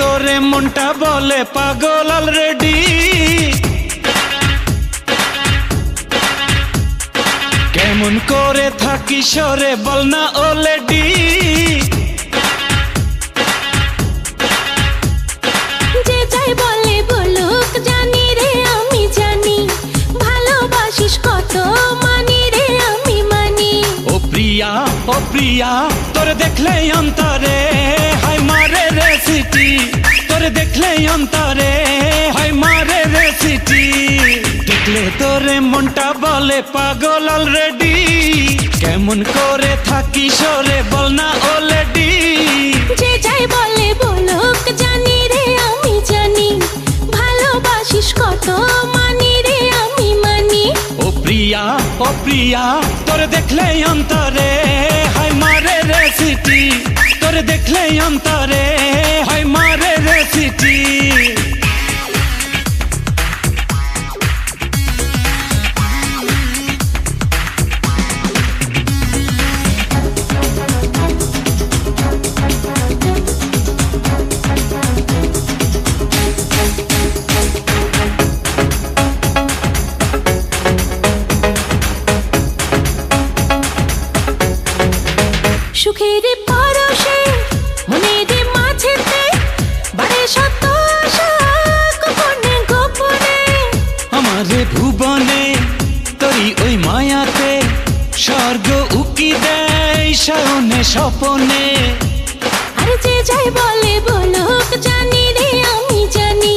তোরে মনটা বলে পাগল অলরেডি। কেমন করে থাকি সরে বল না অলরেডি। যে যাই বলে বলুক জানি রে আমি জানি, ভালোবাসিস কত মানি রে আমি মানি। ও প্রিয়া তোরে দেখলে অন্তরে হাই মারে রে সিটি। তোরে দেখলে অন্তরে হাই মারে রে সিটি। দেখলে তোরে মনটা বলে পাগল অলরেডি। কেমন করে থাকি সরে বল না অলরেডি। যে যাই বলে বলুক জানি রে আমি জানি, ভালোবাসিস কত মানি রে আমি মানি। ও প্রিয়া তোরে দেখলে অন্তরে হাই মারে রে সিটি। তোরে দেখলে অন্তরে হাই মারে রে সিটি। সুখের পরশে মনের মাঝেতে বাড়ে শত আশা গোপনে গোপনে। আমারে ভুবনে তোরি ওই মায়াতে স্বর্গ উকি দেয় শয়নে স্বপনে। আরে যে যাই বলে বলুক জানি রে আমি জানি,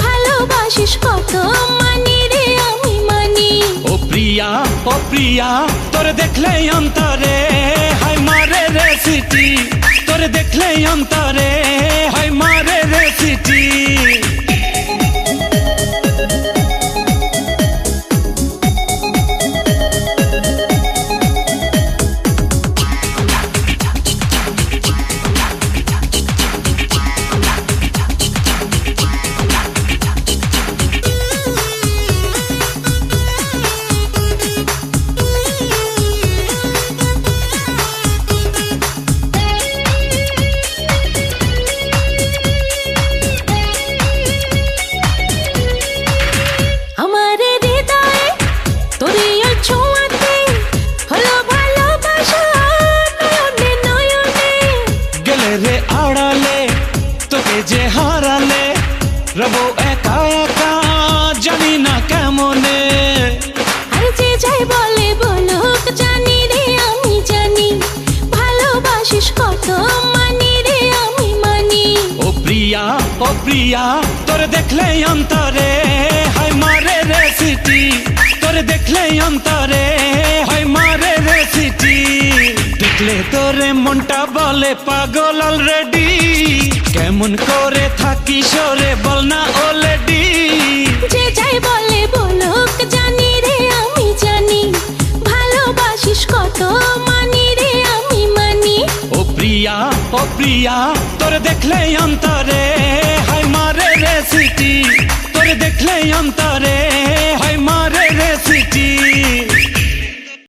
ভালোবাসিস কত মানি রে আমি মানি। ও প্রিয়া তোরে দেখলে অন্তরে হাই মারে রে সিটি। তোরে দেখলে অন্তরে হাই মারে রে সিটি। আমার হৃদয়ে তোরে ওই ছোঁয়াতে হলো ভালোবাসা নয়নে নয়নে। গেলে রে আড়ালে তোকে যে হারালে রবো একা একা জানি না কেমনে। আরে যে যাই বলে বলুক জানি রে আমি জানি, ভালোবাসিস কত মানি রে আমি মানি। ও প্রিয়া তোরে দেখলে অন্তরে হাই মারে রে সিটি। তোরে দেখলে অন্তরে হাই মারে রে সিটি। দেখলে তোরে মনটা বলে পাগল অলরেডি। কেমন করে থাকি সরে বল না অলরেডি। যে যাই বলে বলুক জানি রে আমি জানি, ভালোবাসিস কত মানি রে আমি মানি। ও প্রিয়া তোরে দেখলে অন্তরে হাই মারে রে সিটি। তোরে দেখলে অন্তরে হাই